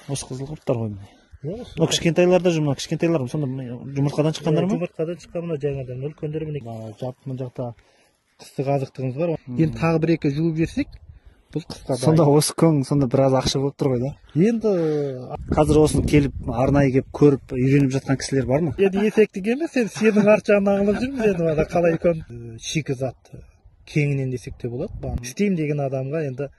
Осы қызыл құрттар ғой міне. Мына кішкентайларда жүр, мына кішкентайлар сонда жұмыртқадан шыққандар ма? Жұмыртқадан шыққан мына жаңадан үлкендер міне. Жап мына жақта қыстық азықтығымыз бар. Енді тағы бір екі жуып жіберсек, бұл қысқа дайын. Сонда осы көң сонда біраз ақша болып тұр ғой да. Енді қазір осыны келіп, арнайы келіп көріп, үйреніп жатқан кісілер бар ма? Енді ефектік емес, енді сенің арт жағынан ағылып жүрміз енді мына қалай екен шикізат кеңінен десек те болады. Істеймін деген адамға енді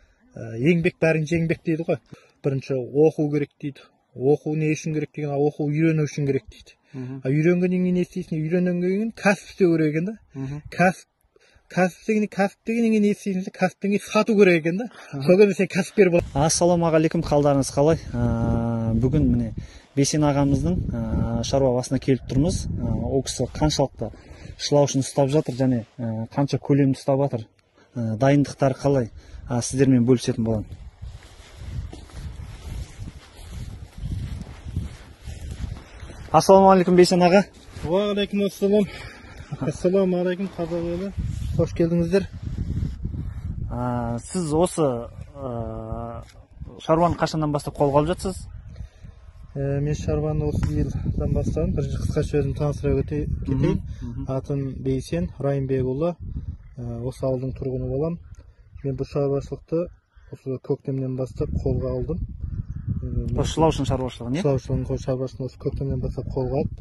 еңбек бәрінше еңбек дейді ғой. Бірінші оқу керек дейді. Оқу не үшін керек деген, оқу үйрену үшін керек дейді. Үйренгеннен кейін не істейсің? Үйренгеннен кейін кәсіп істеу керек екен да. Кәсіп дегеннен кейін не істейсің? Кәсіптен кейін сату керек екен да. Сол кезде сен кәсіпкер бол. Ассалаумағалейкум, қалдарыңыз қалай? Бүгін міне Бейсен ағамыздың шаруа басына келіп тұрмыз. Ол кісі қаншалықты шылаушын ұстап жатыр және қанша көлемді ұстап жатыр, дайындықтары қалай, сіздермен бөлісетін боламын. Ассалаумағалейкум Бейсен аға. Уағалейкум ассалам. Ассаламағалейкум қазақ елі. Қош келдіңіздер. Сіз осы шаруаны қашаннан бастап қолға алып жатсыз? Мен шаруаны осы биылдан бастадым. Бірінші қысқаша өзім таныстыра кетейін. Атым Бейсен Райымбекұлы. Осы ауылдың тұрғыны боламын. Мен бұл шаруашылықты осы көктемнен бастап қолға алдым. Шылаушын шаруашылығы не? Шылаушылығын шаруашылығын осы көктемнен бастап қолға алып,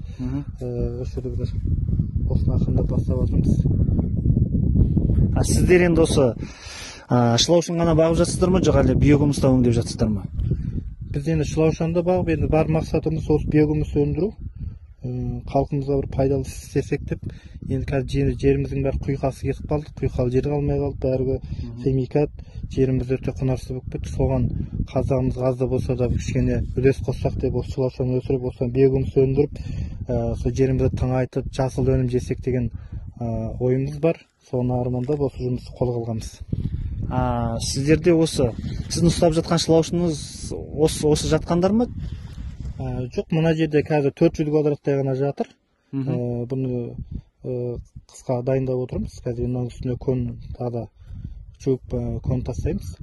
осы жерде бір осыны ақырындап бастап жатырмыз. Сіздер енді осы шылаушын ғана бағып жатсыздар ма, жоқ әлде биогумус та өңдеп жатсыздар ма? Біз енді шылаушанды бағып, енді бар мақсатымыз осы биогумус өндіру. Халқымызға бір пайдалы істесек деп, енді қазір жеріміздің бәрі құйқасы кетіп қалды, құйқалы жер қалмай қалды, бәрі химикат, жеріміз өте құнарсыз болып кетті. Соған қазағымыз аз да болса да кішкене үлес қоссақ деп, осы шылаушаны өсіріп, осыдан биогумус өндіріп, сол жерімізді тыңайтып, жасыл өнім жесек деген ойымыз бар. Соны армандап осы жұмысты қолға алғанбыз. Сіздерде осы сіздің ұстап жатқан шылаушыңыз осы жатқандар ма? Жоқ, мына жерде қазір 400 квадраттай ғана жатыр. Бұны қысқа дайындап отырмыз. Қазір мына үстіне көн тағы жуып көн тастаймыз.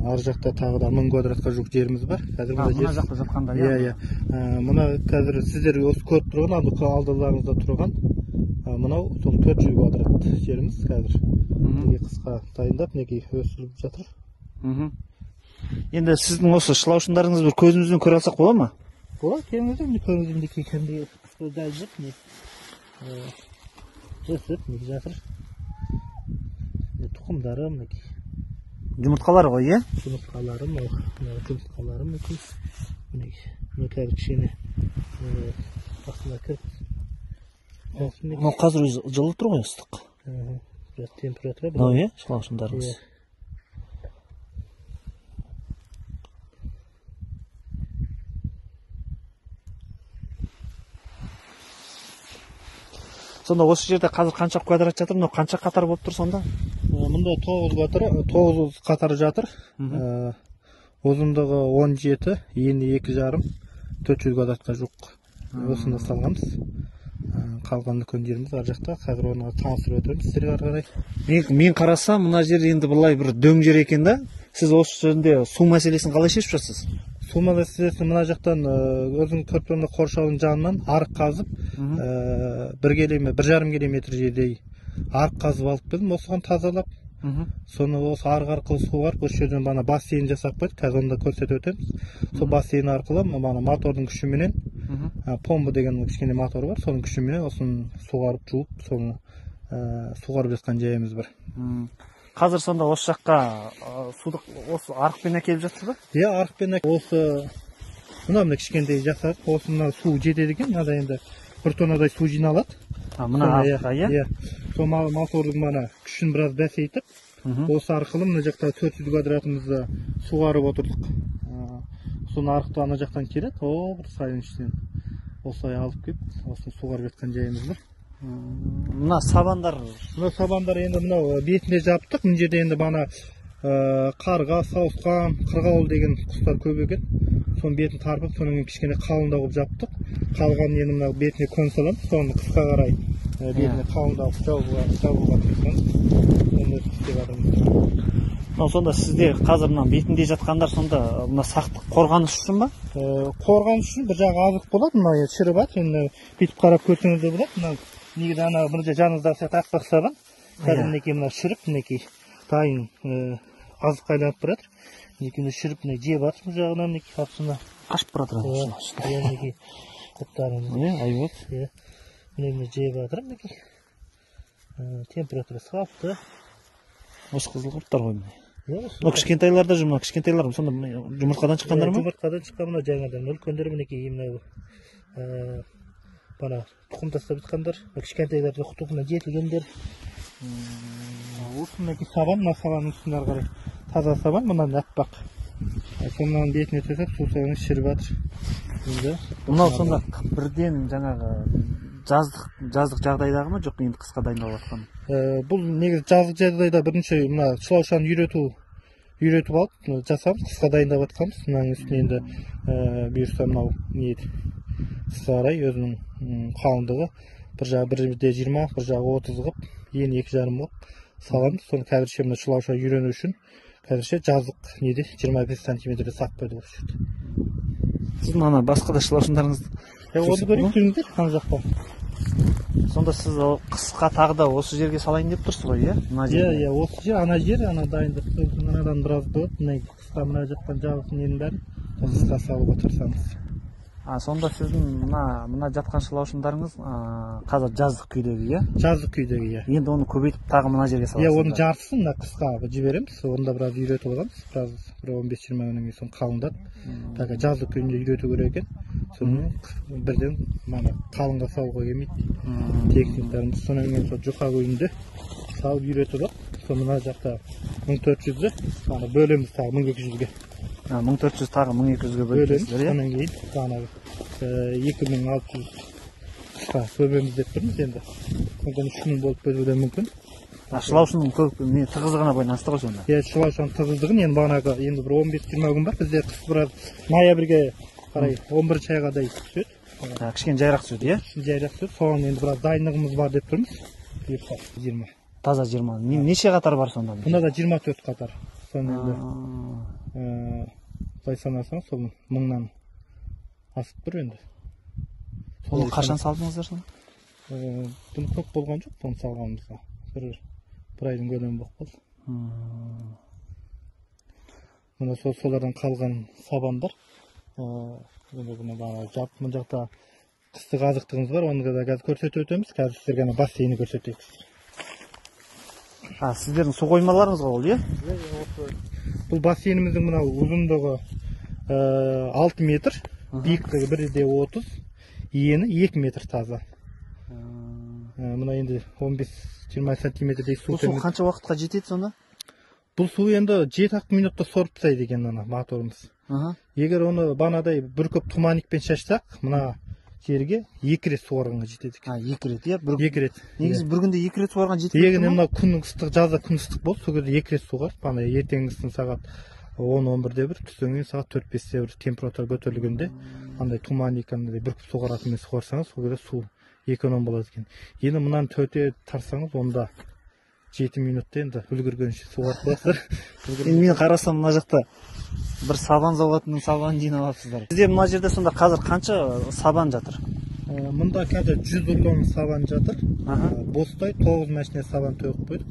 Ар жақта тағы да 1000 квадратқа жуық жеріміз бар. Қазір мына жақта жатқандар. Иә. Мына қазір сіздер осы көріп тұрған, алдыларыңызда тұрған мынау сол 400 квадрат жеріміз қазір. Қысқа дайындап, неге өсіріліп жатыр. Енді сіздің осы шылаушындарыңыз бір көзімізбен көре алсақ бола ма? Болады, келіңіздер, көзімізде кешенде дайындап, өсіп, жатыр. Тұқымдары, жұмыртқалары ғой, е? Жұмыртқалары, жұмыртқалары мүмкін. Мұны қазір кішкене астына кіріп. Мынау қазір жылы тұр ғой, ыстық. Температура. Мынау, е, шылаушындарыңыз. Сонда осы жерде қазір қанша квадрат жатыр, мынау қанша қатар болып тұр сонда? Мұнда 9 қатар жатыр. Ұзындығы 17, ені 2,5, 400 квадратқа жуық. Осында салғанбыз. Қалған үлкен жеріміз ар жақта. Қазір оны таныстырып өтеміз сіздерге ары қарай. Мен қарасам, мына жер енді былай бір дөң жер екен да. Сіз осы жерде су мәселесін қалай шешіп жатсыз? Су мәселесін мына жақтан өзің көріп тұрған қоршаудың жанынан арық қазып, 1,5 километр жердей арық қазып алып келдім, осыған тазалап. Соны осы арық арқылы су барып, осы жерден бана бассейн жасап қойдық, қазір онда көрсетіп өтеміз. Сол бассейн арқылы бана мотордың күшіменен, помба деген кішкене мотор бар, соның күшіменен осын суғарып жуып, соны суғарып жатқан жайымыз бар. Қазір сонда осы жаққа суды осы арықпен әкеліп жатсыз ба? Иә, арықпен осы мына кішкентай жасадық. Осы мына су жетеді екен, мынада енді 1 тоннадай су жиналады. Мына арықта, иә? Сол мотордың мана күшін біраз бәсейтіп, осы арқылы мына жақта 400 квадратымызды суғарып отырдық. Соны арықты ана жақтан келеді, бір сайын ішінен осылай алып келіп, осыны суғарып жатқан жайымыз бар. Мына сабандар енді мынау бетіне жаптық. Мына жерде енді бана қарға, сауысқан, қырғауыл деген құстар көп екен. Соның бетін тарпып, соның кішкене қалыңдау қылып жаптық. Қалған енді мынау бетіне көн саламыз. Соны қысқа қарай бетіне қалыңдау жабуға тырысамыз. Оны істеп жатырмыз. Сонда сізде қазір мына бетінде жатқандар сонда мына сақтық қорғаныш үшін ба? Қорғаныш үшін бір жағы азық болады, мына шіріп жатыр. Енді бүйтіп қарап көрсеңіз де болады. Мына негізі ана мына жаныңыздағы сияқты ақсақ сабан. Қазір мінекей мына шіріп, мінекей дайын азыққа айналып баратыр. Мінекей мына шіріп мына жеп жатыр бұл жағынан, мінекей қапсына Қашып баратыр. мінекей топтарымыз. Айбат. Мына жеп жатыр, мінекей. Температурасы қалыпты. Осы қызыл құрттар ғой міне. Мына кішкентайларда жүр, мына кішкентайлар сонда жұмыртқадан шыққандар ма? Жұмыртқадан шыққан мына жаңадан үлкендер мінекей мына бана тұқым тастап жатқандар, кішкентайларда тұқымына жетілгендер. Осы мінекей сабан, мына сабанның үстіне ары қарай таза сабан, мынаны аппақ. Сонан бетіне төсеп су сайын шіріп жатыр. Мынау сонда бірден жаңағы жаздық жағдайдағы ма, жоқ енді қысқа дайындалып жатқан? Бұл негізі жаздық жағдайда бірінші мына шылаушаны үйретіп алып жасап қысқа дайындап жатқанбыз. Мынаның үстіне енді бұйырса мынау не сарай өзінің қалыңдығы бір жағы 1,20, бір жағы 30 қып, ені 2,5 қып саламыз. Соны қазірше мына шылауша үйрену үшін қазірше жаздық неде 25 сантиметрде сақ қойдық осы жерде. Сіздің ана басқа да шылаушындарыңыз оны көрейік жүріңіздер ана жақта. Сонда сіз қысқа тағы да осы жерге салайын деп тұрсыз ғой, иә? Иә, осы жер, ана жер, ана дайындық. Мынадан біраз болады, мына қысқа мына жатқан жабықтың ненің бәрін қысқа салуға тырысамыз. Сонда сіздің мына жатқан шылаушындарыңыз қазір жаздық күйдегі, иә? Жаздық күйдегі, иә. Енді оны көбейтіп тағы мына жерге саласыз. Иә, оның жартысын мына қысқа жібереміз. Онда біраз үйретіп аламыз. Біраз 15-20 күннен кейін соны қалыңдап. Так жаздық күйінде үйрету керек екен. Соны бірден мана қалыңға салуға келмейді. Техникаларымыз сонан кейін сол жұқа күйінде салып үйретіп алып, сол мына жақта 1400-ді мана бөлеміз тағы 1200-ге. 1400 тағы 1200-ге бөлеміз. Сонан кейін жаңағы 2600 қысқа бөлеміз деп тұрмыз енді. Мүмкін 3000 болып бөлуі де мүмкін. Шылаушының тығыздығына байланысты ғой сонда. Иә, шылаушының тығыздығын енді бағанағы енді бір 15-20 күн бар. Бізде қыс біраз ноябрьге қарай 11 айға дейін түседі. Кішкене жайрақ түседі, иә? Жайрақ түседі. Соған енді біраз дайындығымыз бар деп тұрмыз. 20. Таза 20. Неше қатар бар сонда? Бұнда да 24 қатар. Соны енді былай санасаң сол 1000-нан асып тұр енді. Оны қашан салдыңыздар соны? Бұны көп болған жоқ, бұны салғанымызға. Бір айдың көлемі болып қалды. Мына солардан қалған сабан бар. Мына жақта қыстық азықтығымыз бар, оны да қазір көрсетіп өтеміз. Қазір сіздерге ана бассейні көрсетеміз. Сіздердің су қоймаларыңыз ғой ол, иә? Бұл бассейніміздің мына ұзындығы 6 метр, биіктігі 1,30, ені 2 метр таза. Мына енді 15-20 сантиметрдей су. Бұл су қанша уақытқа жетеді сонда? Бұл су енді 7-8 минутта сорып тастайды екен ана моторымыз. Егер оны банадай бір көп туманикпен шашсақ, мына жерге 2 рет суарғанға жетеді екен. 2 рет, иә? 2 рет. Негізі бір күнде 2 рет суарған жетеді. Егер мына күннің ыстық, жазда күн ыстық болды, сол кезде 2 рет суғар. Бана ертеңгісін сағат 10-11-де бір, түстен кейін сағат 4-5-те бір температура көтерілгенде, андай туманик андай бір күп суғаратынмен суарсаңыз, сол кезде су эконом болады екен. Енді мынаны төте тарсаңыз, онда 7 минутта енді үлгіргенше суғарып қоясыздар. Енді мен қарасам мына жақта бір сабан зауытының сабанын жинап алыпсыздар. Бізде мына жерде сонда қазір қанша сабан жатыр? Мұнда қазір 100 рулон сабан жатыр. Бостай 9 машина сабан төгіп қойдық.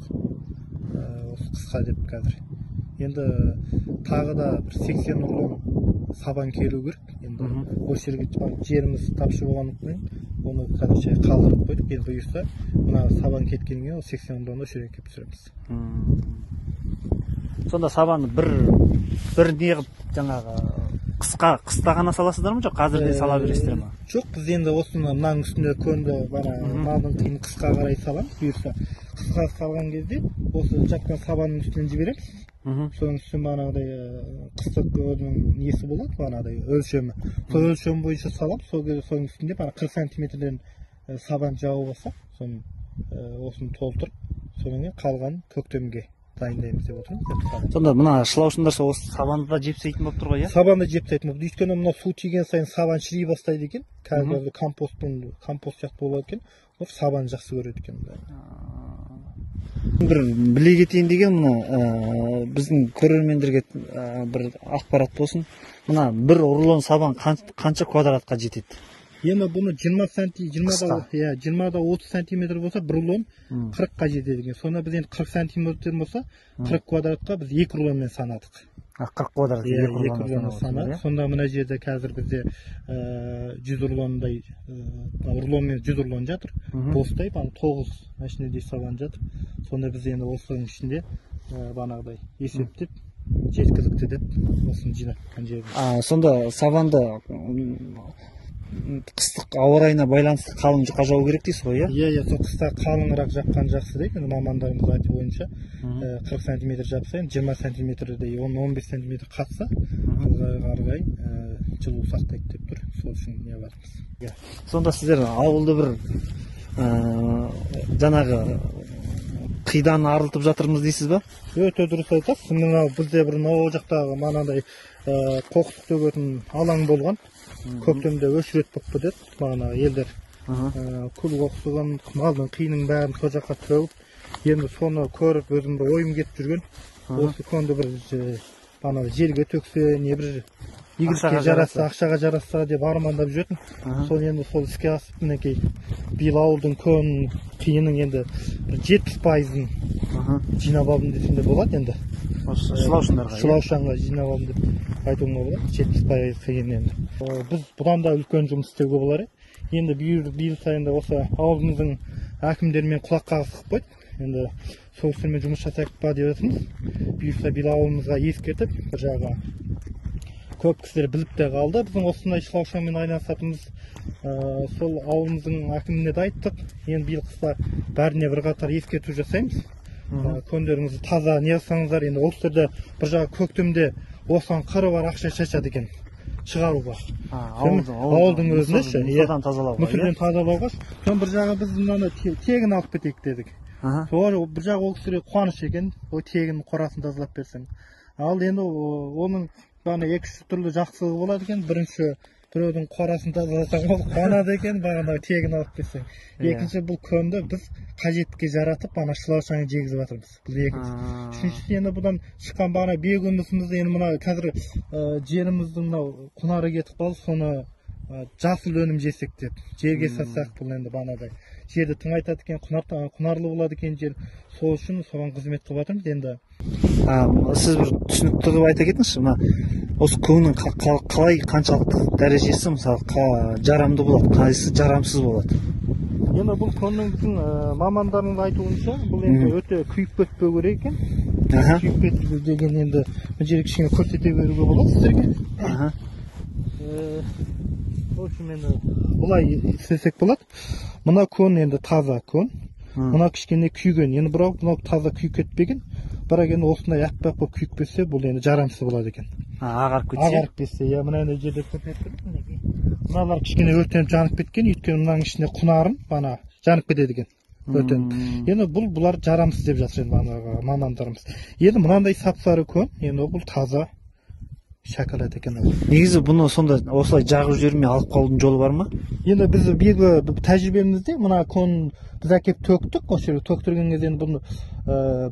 Осы қысқа деп қазір. Енді тағы да бір 80 рулон сабан келу керек. Енді осы жеріміз тапшы болғандықтан оны қазірше қалдырып қойдық. Енді бұйырса мына сабан кеткеннен кейін 80 рулонды осы жерге келіп түсіреміз. Сонда сабанды бір не қылып жаңағы қыста ғана саласыздар ма, жоқ қазір де сала бересіздер ма? Жоқ, біз енді осыны мынаның үстінде көнді малдың қиын қысқа қарай саламыз. Бұйырса қысқа салған кезде осы жатқан сабанның үстінен жібереміз. Соның үстіне бағанағыдай қыстық өзінің несі болады, бағанағыдай өлшемі. Сол өлшем бойынша салам, сол кезде соның үстінде 40 сантиметрден сабан жауып алсақ, осыны толтырып, содан кейін қалған көктемге дайындаймыз деп отырмыз. Сонда мына шылаушындар осы сабанды да жепсейтін болып тұр ғой, иә? Сабанды жепсейтін болып. Өйткені мына су тиген сайын сабан шіри бастайды екен. Қазір компост сияқты болады екен. сабан жақсы көреді екен. бір біле кетейін деген мына біздің көрермендерге бір ақпарат болсын. Мына бір рулон сабан қанша квадратқа жетеді? Енді бұны 20-да 30 сантиметр болса, бір рулон 40-қа жетеді екен. Сонда біз енді 40 сантиметр болса, 40 квадратқа біз 2 рулонмен санадық. 40 квадрат 2 рулонмен санадық. Сонда мына жерде қазір бізде 100 рулондай рулонмен 100 рулон жатыр. Бостай, 9 машинедей сабан жатыр. Сонда біз енді осының ішінде банағыдай есептеп жеткілікті деп осыны жинап жатқан жеріміз. Сонда сабанды қыстық ауа райына байланысты қалың жұқа жау керек дейсіз ғой, иә? Иә, сол қыста қалыңырақ жапқан жақсы дейді. Мамандарымыз айту бойынша 40 сантиметр жапса, 20 сантиметрдей, 10-15 сантиметр қатса, қарғай жылу сақтайды деп тұр. Сол үшін не бармыз. Сонда сіздер ауылды бір жаңағы қидан арылтып жатырмыз дейсіз ба? Өте дұрыс айтасыз. Бізде бір ол жақтағы манандай қоқыс төгетін алаң болған. Көктемде өшірет болып кетеді. Мана елдер күл қоқсыған малдың қиының бәрін сол жаққа төгіп, енді соны көріп өзім бір ойым кетіп жүрген. Осы көңді бір жерге төксе, не бір игілікке жараса, ақшаға жараса деп армандап жүретін. Сол енді сол іске асып, мінекей биыл ауылдың қиының енді 70%-ын жинап алдым десем де болады енді. Шылаушанға жинап алдым деп айтуға болады. 70% қиын енді. Біз бұдан да үлкен жұмыс істеуге болар. Енді биыл сайында осы ауылымыздың әкімдерімен құлақ қағысып қойдық. Енді сол істермен жұмыс жасайық па деп жатырмыз. Биыл ауылымызға ескертіп, бір жағы көп кісілер біліп те қалды. Біздің осындай шылаушанмен айналысатынымыз сол ауылымыздың әкіміне де айттық. Енді биыл қыста бәріне бірқатар ескерту жасаймыз. Көндеріңізді таза не қылсаңыздар, енді ол кісілерде бір жағы көктемде осыған қыры бар ақша шашады екен шығаруға. Ауылдың өзінде мүсірден тазалауға. Сон бір жағы біз мынаны тегін алып кетейік дедік. Бір жағы ол кісілер қуаныш екен, ол тегін қорасын тазалап берсең. Ал енді оның екі-үш түрлі жақсылығы болады екен. Бірінші, біреудің қорасын тазаласаң, ол қуанады екен, бағанағы тегін алып берсең. Екінші, бұл көмді біз қажетке жаратып, шылаушаңа жегізіп жатырмыз. Бұл екінші. Үшіншісі, енді бұдан шыққан бегімізді енді мына қазір жеріміздің құнары кетіп қалды, соны жасыл өнім жесек деп, жерге сатсақ, бұл енді банадай жерді тыңайтады екен, құнарлы болады екен жер. Сол үшін соған қызмет қылып жатырмыз енді. Сіз бір түсінікті қылып айта кетіңізші, осы көңнің қалай қаншалықты дәрежесі мысалы жарамды болады, қайсысы жарамсыз болады? Енді бұл көңнің біздің мамандарының айтуынша, бұл енді өте күйіп кетпеу керек екен. Күйіп кетпеу деген енді бұл жерге кішкене көрсете беруге болады сіздерге. Ол үшін енді бұлай істесек болады. Мына көн енді таза көн. Мына кішкене күйген. Енді мынау таза күйіп кетпеген. Бірақ енді осындай аппақ болып күйіп кетсе, бұл енді жарамсыз болады екен. Ағарып кетсе? Ағарып кетсе, иә, мына енді жерде көрсетіп мінекей. Мыналар кішкене өртеніп жанып кеткен, өйткені мынаның ішінде құнарын жанып кетеді екен. Өртеніп. Енді бұлар жарамсыз деп жатыр енді мамандарымыз. Енді мынандай сап-сары көн, енді бұл таза шоколад екен. Негізі бұны сонда осылай жағып жібермей алып қалудың жолы бар ма? Енді біз биылғы тәжірибемізде мына көн біз әкеп төктік. Осы жерге төктірген кезде енді бұны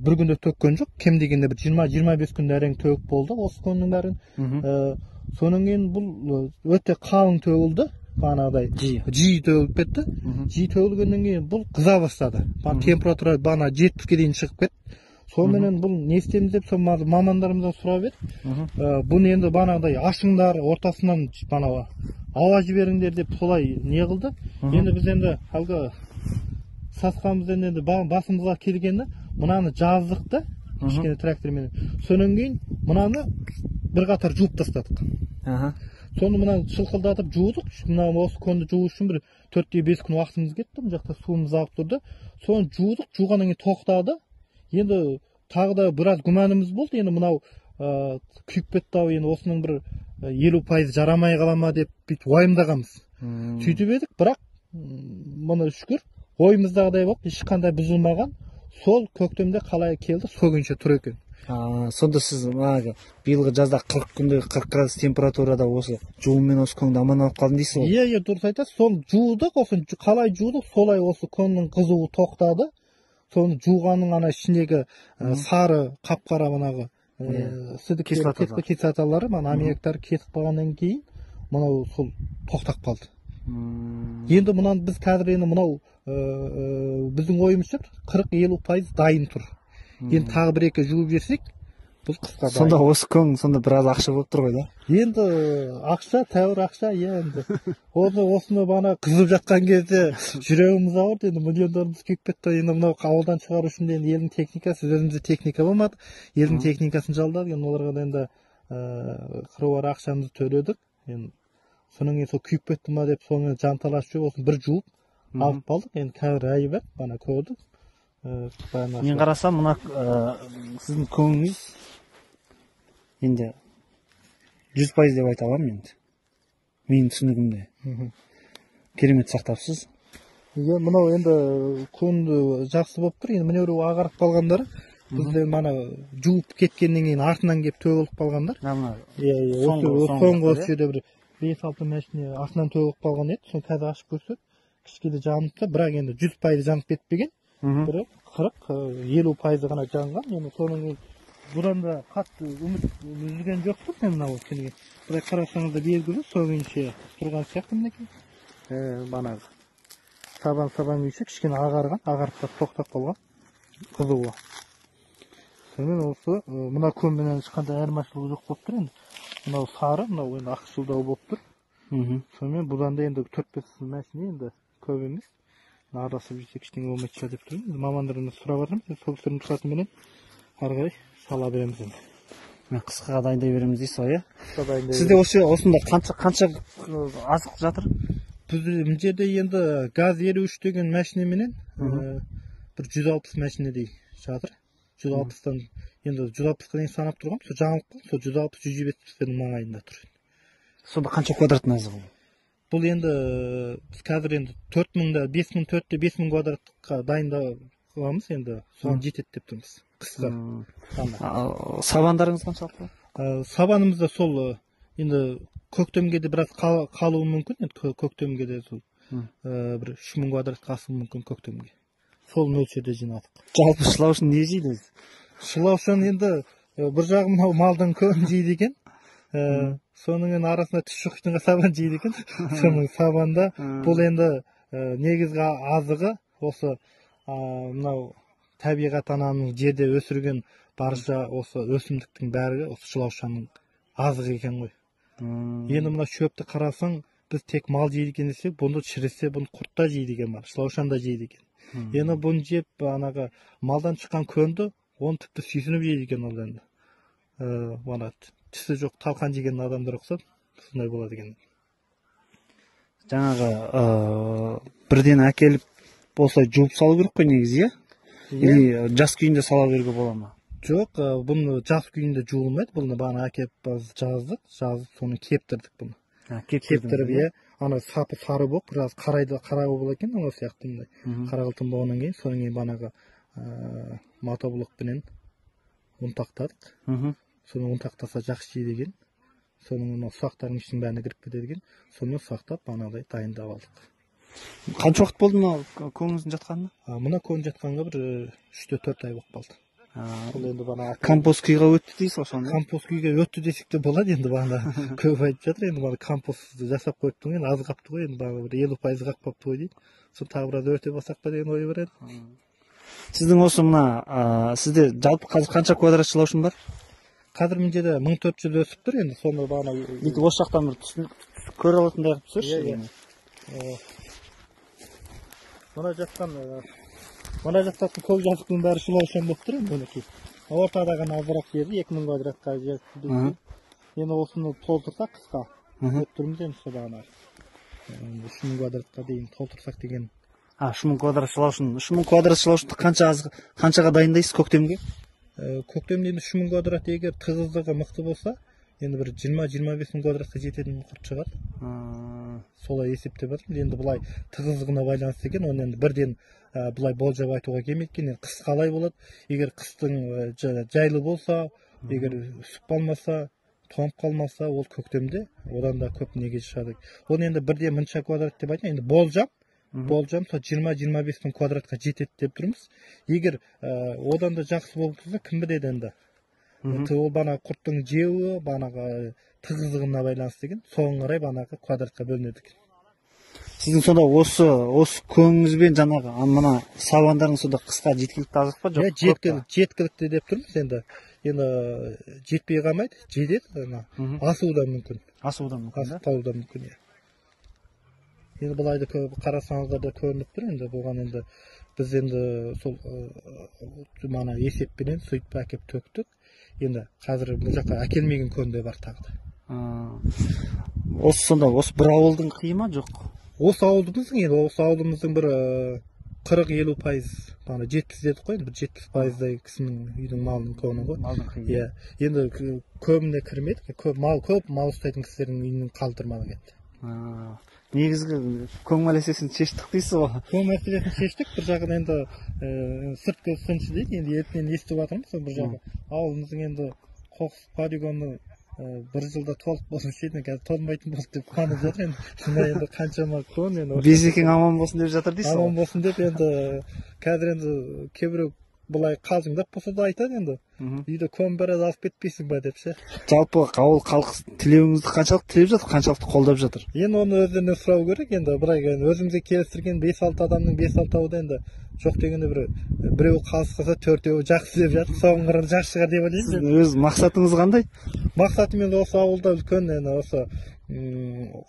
бір күнде төккен жоқ. Кем дегенде бір 20-25 күнде әрең төгіп болды осы көннің бәрін. Сонан кейін бұл өте қалың төгілді. Банағыдай жиі төгіліп кетті. Жиі төгілгеннен кейін бұл қыза бастады. Температура 70-ге дейін шығып кетті. Сонымен бұл не істейміз деп мамандарымыздан сұрап еді. Бұны енді банағыдай ашыңдар, ортасынан ауа жіберіңдер деп солай не қылды. Енді біз енді әлгі сасқамыздан енді басымызға келгенде мынаны жаздық та, кішкене трактормен. Сонан кейін мынаны бірқатар жуып тастадық. Соны мынаны шылқылдатып жуудық. Осы көнді жуу үшін бір 4-5 күн уақытымыз кетті. Бұл жақта суымыз ағып тұрды. Соны жуудық, жуғаннан кейін тоқтады. Енді тағы да біраз күмәніміз болды. Енді мынау күйіп кетті-ау, енді осының бір 50% жарамай қала ма деп бүйтіп уайымдағанбыз. Сөйтіп едік, бірақ мұны шүкір ойымыздағыдай болып ешқандай бұзылмаған. Сол көктемде қалай келді, сол күнше тұр екен. Сонда сіз манағы биылғы жазда 40 күнде 40 градус температурада осы жуынмен осы көңді аман алып қалдым дейсіз ғой? Иә, дұрыс айтасыз. Сол жуудық, осы қалай жуудық, солай осы көңнің қызуы тоқтады. Соны жуғанның ана ішіндегі сары, қап-қара манағы кислоталары, аммиактар кетіп қалғаннан кейін, мынау сол тоқтап қалды. Енді мұнан біз қазір енді мынау біздің ойымызша 40-50% дайын тұр. Енді тағы бір-екі жуып жерсек, бұл қысқа дайын. Сонда осы көң сонда біраз ақша болып тұр ғой да? Енді ақша, тәуір ақша, енді. Осыны бана қызып жатқан кезде жүрегіміз ауырды, енді миллиондарымыз күйіп кетті. Енді мынау ауылдан шығару үшін енді елдің техникасы, өзімізде техника болмады. Елдің техникасын жалдадық, енді оларға да енді қыруар ақшамызды төледік. Енді соның сол күйіп кетті ма деп соны жанталасып жүріп, осын бір жуып алып қалдық. енді қазір айы бар, бана көрдік. Мен қарасам, мына сіздің көңіңіз енді 100% деп айта аламын енді. Менің түсінігімде. Керемет сақтапсыз. Мынау енді көңді жақсы болып тұр. Енді міне ағарып қалғандары бізде мана жуып кеткеннен кейін артынан келіп төгіліп қалғандар. Соңғы осы жерде бір 5-6 мәшіне артынан төгіліп қалған еді. Соны қазір ашып көрсек, кішкене жанып та, бірақ енді 100% жанып кетпеген. Бір 40-50% ғана жанған. Енді соның бұдан да қатты үміт үзген жоқпын мен мынау келген. Бірақ қарасаңыз да белгілі, соңынша тұрған сияқты мінекей. Банағы сабан күйсе кішкене ағарған, ағарып та тоқтап қалған қызуы. Сонымен осы мына көмбенен ешқандай айырмашылығы жоқ болып тұр енді. Мынау сары, мынау енді ақшылдау болып тұр. Сонымен бұдан да енді 4-5 мәшіне енді көп емес. Арасып жүрсе кішкене болмайды шығар деп тұрмын. Мамандарымыз сұрап жатырмыз, сол кісілердің рұқсатыменен ары қарай сала береміз енді. Қысқаға дайындай береміз дейсіз ғой, иә? Сізде осында қанша азық жатыр? Біздің жерде енді газ 53 деген мәшінеменен бір 160 мәшінедей жатыр. 160-тан енді 160-қа дейін санап тұрғам, сол жаңылып қалды, сол 160-170 маңайында тұр. Сонда қанша квадраттың азығы? Бұл енді біз қазір енді 5000 квадратқа дайындап қыламыз, енді соған жетеді деп тұрмыз. Қысқа. Сабандарыңыз қаншалықты? Сабанымызда сол енді көктемге де біраз қалуы мүмкін, енді көктемге де сол бір 3000 квадратқа асуы мүмкін көктемге. Сол мөлшерде жинадық. Жалпы шылаушын не жейді? Шылаушын енді бір жағы мынау малдан көң жейді екен. Соның арасында түс шұқытынға сабан жейді екен. Соның сабанда бұл енді негізгі азығы осы мынау табиғат ананың жерде өсірген барша осы өсімдіктің бәрі осы шылаушаның азығы екен ғой. Енді мына шөпті қарасаң, біз тек мал жейді екен десек, бұны шіресе, бұны құртта жейді екен бар, шылаушан да жейді екен. Енді бұны жеп, анағы малдан шыққан көнді, оны тіпті сүйсініп жейді екен ол енді. Түсі жоқ талқан жеген адамдар ұқсап, сондай болады екен. Жаңағы бірден әкеліп болса жуып салу керек қой негізі, иә? Или жас күйінде сала беруге бола ма? Жоқ, бұны жас күйінде жуылмайды. Бұны бана әкеп жаздық, соны кептірдік бұны. Кептіріп, иә, ана сапы сары болып, біраз қара болып екен, ана сияқты мындай. Қарақылтым болғаннан кейін, содан кейін банаға мотоблокпенен ұнтақтадық. Соны ұнтақтаса жақсы жейді екен. Соның ұсақтардың ішінің бәріне кіріп кетеді екен. Соны ұсақтап, банадай дайындап алдық. Қанша уақыт болды мына көңіңіздің жатқанына? Мына көң жатқанға бір 3-4 ай болып қалды. Компост күйге өтті дейсіз ғой сонда? Компост күйге өтті десек те болады, енді бана көп айтып жатыр. Енді бана компостты жасап қойыпты ғой, енді аз қапты ғой, енді бана бір 50% қаппапты ғой дейді. Соны тағы біраз өрте басақ па деген ой бар еді. Сіздің осы мына сізде жалпы қазір қанша квадрат шылаушын бар? Қазір мен жерде 1400 өсіп тұр, енді соны бана осы жақтан бір көре алатындай қылып түсірші. Мына жақтың көк жазықтың бәрі шылаушан болып тұр, енді ортадағы азырақ жері 2000 квадратқа жер. Енді осыны толтырсақ қысқа өтіп тұрмыз, енді содан 3000 квадратқа дейін толтырсақ деген. 3000 квадрат шылаушын. 3000 квадрат шылаушынды қаншаға дайындайсыз көктемге? Көктемде 3000 квадрат егер тығыздығы мықты болса, енді бір 20-25 квадратқа жететін құрт шығады. Солай есептеп жатырмыз. Енді бұлай тығыздығына байланысты екен, оны енді бірден былай болжап айтуға келмейді екен. Қыс қалай болады? Егер қыстың жайлы болса, егер үсіп қалмаса, тоңып қалмаса, ол көктемде одан да көп неге шығады. Оны енді бірде мынша квадрат деп айтайын, енді болжам сол 20-25 мың квадратқа жетеді деп тұрмыз. Егер одан да жақсы болып тұрса, кім біледі енді. Ол бана құрттың жеуі, банаға тығыздығына байланысты екен. Соған қарай банаға квадратқа бөлінеді екен. Сіздің сонда осы көңіңізбен жаңағы мына сабандарыңыз сонда қысқа жеткілікті азық па жоқ? Жеткілікті деп тұрмыз енді. Енді жетпей қалмайды, жетеді, асуы да мүмкін. Асуы да мүмкін, да? Асуы да мүмкін, енді былайды қарасаңыздар да көрініп тұр. Енді болған енді біз енді сол мана есеппенен сөйтіп әкеп төктік. Енді қазір бұл жаққа әкелмеген көң де бар тағы да. Осы сонда осы бір ауылдың қиы ма жоқ? Осы ауылымыздың бір 40-50%, бана 70 дедік қой, бір 70%-дай кісінің үйдің малының көңі ғой. Малдың қиы. Енді көбіне кірмеді, көп мал ұстайтын кісілердің үйінің қалдырмады енді. Негізгі көң мәселесін шештік дейсіз ғой. Көң мәселесін шештік, бір жағын енді сыртқы сыншы дейді, енді ертінен естіп жатырмыз, бір жағы. Ауылымыздың енді қоқыс полигоны бір жылда толық болсын шетіне, қазір толмайтын болды деп қуанып жатыр енді. Енді қаншама көң енді. Безекең аман болсын деп жатыр дейсіз ғой. Аман болсын деп енді қазір енді кейбіреу былай қалжыңдап болса да айтады енді. Үйде көң біраз алып кетпейсің ба деп ше. Жалпы ауыл халқы тілеуіңізді қаншалықты тілеп жатыр, қаншалықты қолдап жатыр? Енді оны өздеріне сұрау керек енді. Бірақ өзімізге келістірген 5-6 адамның 5-6-ы да енді жоқ дегенде біреу қалыс қалса 4-еуі жақсы деп жатыр. Соған қарай жақсы шығар деп ойлаймын. Өз мақсатыңыз қандай? Мақсатым енді осы ауылда үлкен енді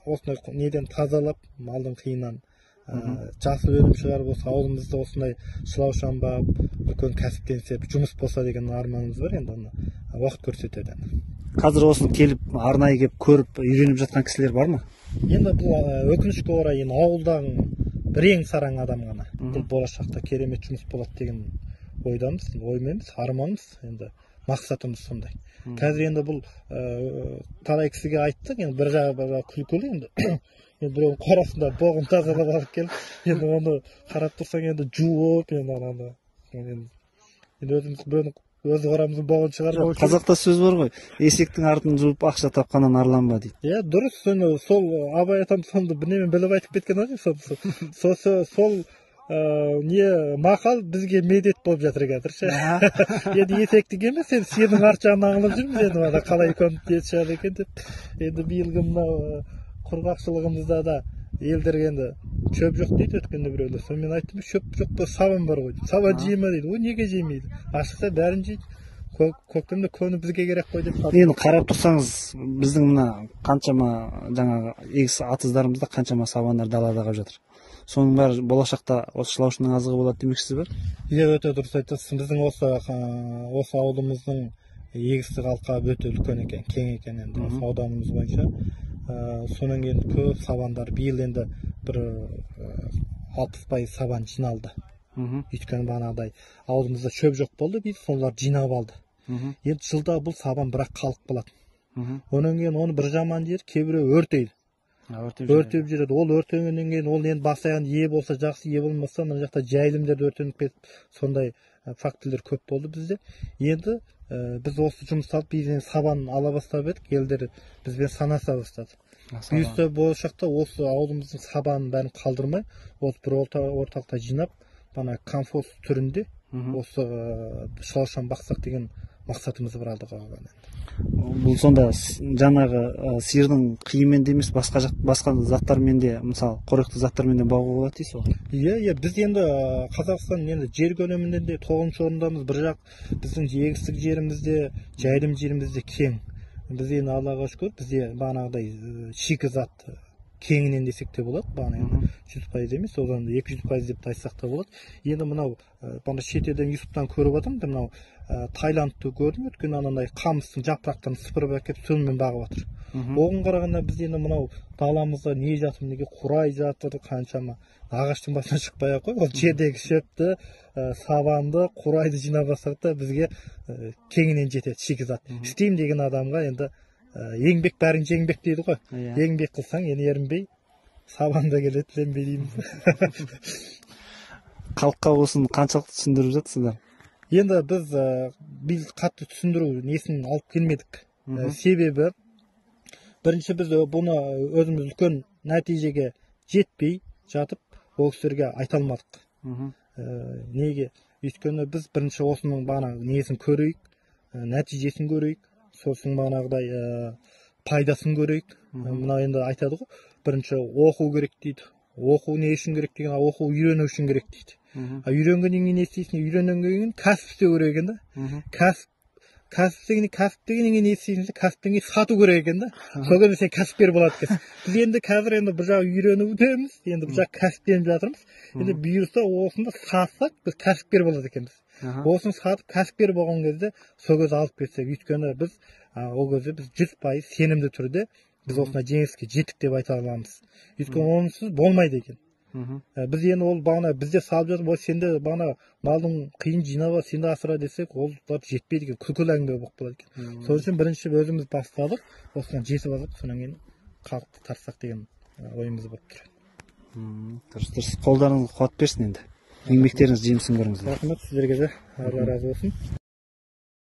осындай неден тазалап, малдың қиынан жақсы өнім шығарып, осы ауылымызда осындай шылаушан бап, үлкен кәсіптенсе жұмыс болса деген арманымыз бар енді. Оны уақыт көрсетеді. Қазір осыны келіп, арнайы келіп көріп, үйреніп жатқан кісілер бар ма? Енді бұл өкінішке орай енді ауылдағы бірең сараң адам ғана. Бұл болашақта керемет жұмыс болады деген ойдамыз, оймаймыз, арманымыз, енді мақсатымыз сондай. Қазір енді бұл талай кісіге айттық, енді бір жағы күлкілі енді. Енді біреудің қорасында боғын тазалап алып келіп, енді оны қарап тұрсаң енді жуып, енді өзіміз біреудің өз қорамыздың боғын шығарып. Қазақта сөз бар ғой, есектің артын жуып ақша тапқаннан арланба дейді. Дұрыс, сол Абай атам сонда бірнемен біліп айтып кеткен ғой, сол не мақал бізге медет болып жатыр қазір ше. Енді есектік емес, енді сенің арт жағынан аңылып жүрміз енді мына қалай көміп шығады екен деп. Енді биылғы мынау құрғақшылығымызда да елдер енді шөп жоқ дейді өткенде біреулер. Сонымен айттым, шөп жоқ па, сабан бар ғой. Сабан жей ма дейді. Ой, неге жемейді? Ашықса бәрін жейді. Көктемде көні бізге керек қой деп. Енді қарап тұрсаңыз, біздің мына қаншама жаңағы егіс атыздарымызда қаншама сабандар далада қалып жатыр. Соның бәрі болашақта осы шылаушының азығы болады демекшісіз ба? Өте дұрыс айтасыз. Біздің осы ауылымыздың егістік алқабы өте үлкен екен, кең екен енді осы ауданымыз бойынша. Сонан кейін көп сабандар биыл енді бір 60% сабан жиналды. Өйткені бағанағыдай ауылымызда шөп жоқ болды, біз солар жинап алды. Енді жылда бұл сабан бірақ қалып қалады. Онан кейін оны бір жаман жер кейбіреу өртейді. Өртеп жүреді. Ол өртегеннен кейін ол енді басаяған ие болса жақсы, ие болмаса мына жақта жайылымдерді өртеніп кетіп, сондай фактілер көп болды бізде. Енді біз осы жұмыс алып bizden сабан ала бастап едік, елдер бізбен санаса бастады. Бұйырса болашақта осы ауылымыздың сабанын бәрін қалдырмай, осы бір орталықта жинап, бана компост түрінде осы шалашан бақсақ деген мақсатымыз бар алдыға қойған. Бұл сонда жаңағы сиырдың қиымен де емес, басқа заттармен де, мысалы қоректі заттармен де бағуға болады дейсіз ғой? Иә, біз енді Қазақстан енді жер көлемінде де 9-шы орындамыз. Bir жақ біздің егістік жерімізде, жайылым жерімізде кең. Біз енді Аллаға шүкір, бізде бағанағыдай шикізат кеңінен десек те болады. Бағана енді 100% емес, одан 200% деп айтсақ та болады. Енді мынау бана шетелден ютубтан көріп жатырмын, мынау Тайландты көрдім, өткен анандай қамыстың жапырақтарын сыпырып әкеп сонымен бағып жатыр. Оған қарағанда біз енді мынау даламызда не жатыр, неге қурай жатыр, қаншама ағаштың басына шықпай ақ қой, ол жердегі шөпті, сабанды, қурайды жинап алсақ та бізге кеңінен жетеді шикізат. Істеймін деген адамға енді еңбек бәрін жеңбек дейді ғой. Еңбек қылсаң, енді ерінбей, сабан да келеді, ілінбей дейміз. халыққа осыны қаншалықты түсіндіріп жатсыздар? Енді біз қатты түсіндіру несін алып келмедік. Себебі бірінші біз бұны өзіміз үлкен нәтижеге жетпей жатып, ол кісілерге айта алмадық. Неге? Өйткені біз бірінші осының несін көрейік, нәтижесін көрейік, сосын бағанағыдай пайдасын көрейік. Мына енді айтады ғой, бірінші оқу керек дейді. Оқу не үшін керек деген, оқу үйрену үшін керек дейді. Үйренгеннен кейін не істейсің? Үйренгеннен кейін кәсіп істеу керек екен да. Кәсіп дегеннен не істейсің? Кәсіптен кейін сату керек екен да. Сол кезде сен кәсіпкер болады екенсің. Біз енді қазір бір жағы үйренудеміз, енді бір жағы кәсіптеніп жатырмыз. Енді бұйырса осында сатсақ, біз кәсіпкер болады екенбіз. Осын сатып кәсіпкер болған кезде сол кезде алып кетсек, өйткені біз ол кезде біз 100% сенімді түрде біз осына жеңіске жеттік деп айта аламыз. Өйткені онсыз болмайды екен. Біз енді ол бізде салып жатыр, сенде малдың қиын жинауы, сенде асыра десек, ол жетпейді екен, күлкілі әңгіме болып қалады екен. Сол үшін бірінші өзіміз бастадық, осыған жетіп алдық, содан кейін халықты тартсақ деген ойымыз болып тұр. Дұрыс. Қолдарыңыз қуат берсін енді. Еңбектеріңіз жемісін көріңіздер. Рахмет, сіздерге де Алла разы болсын.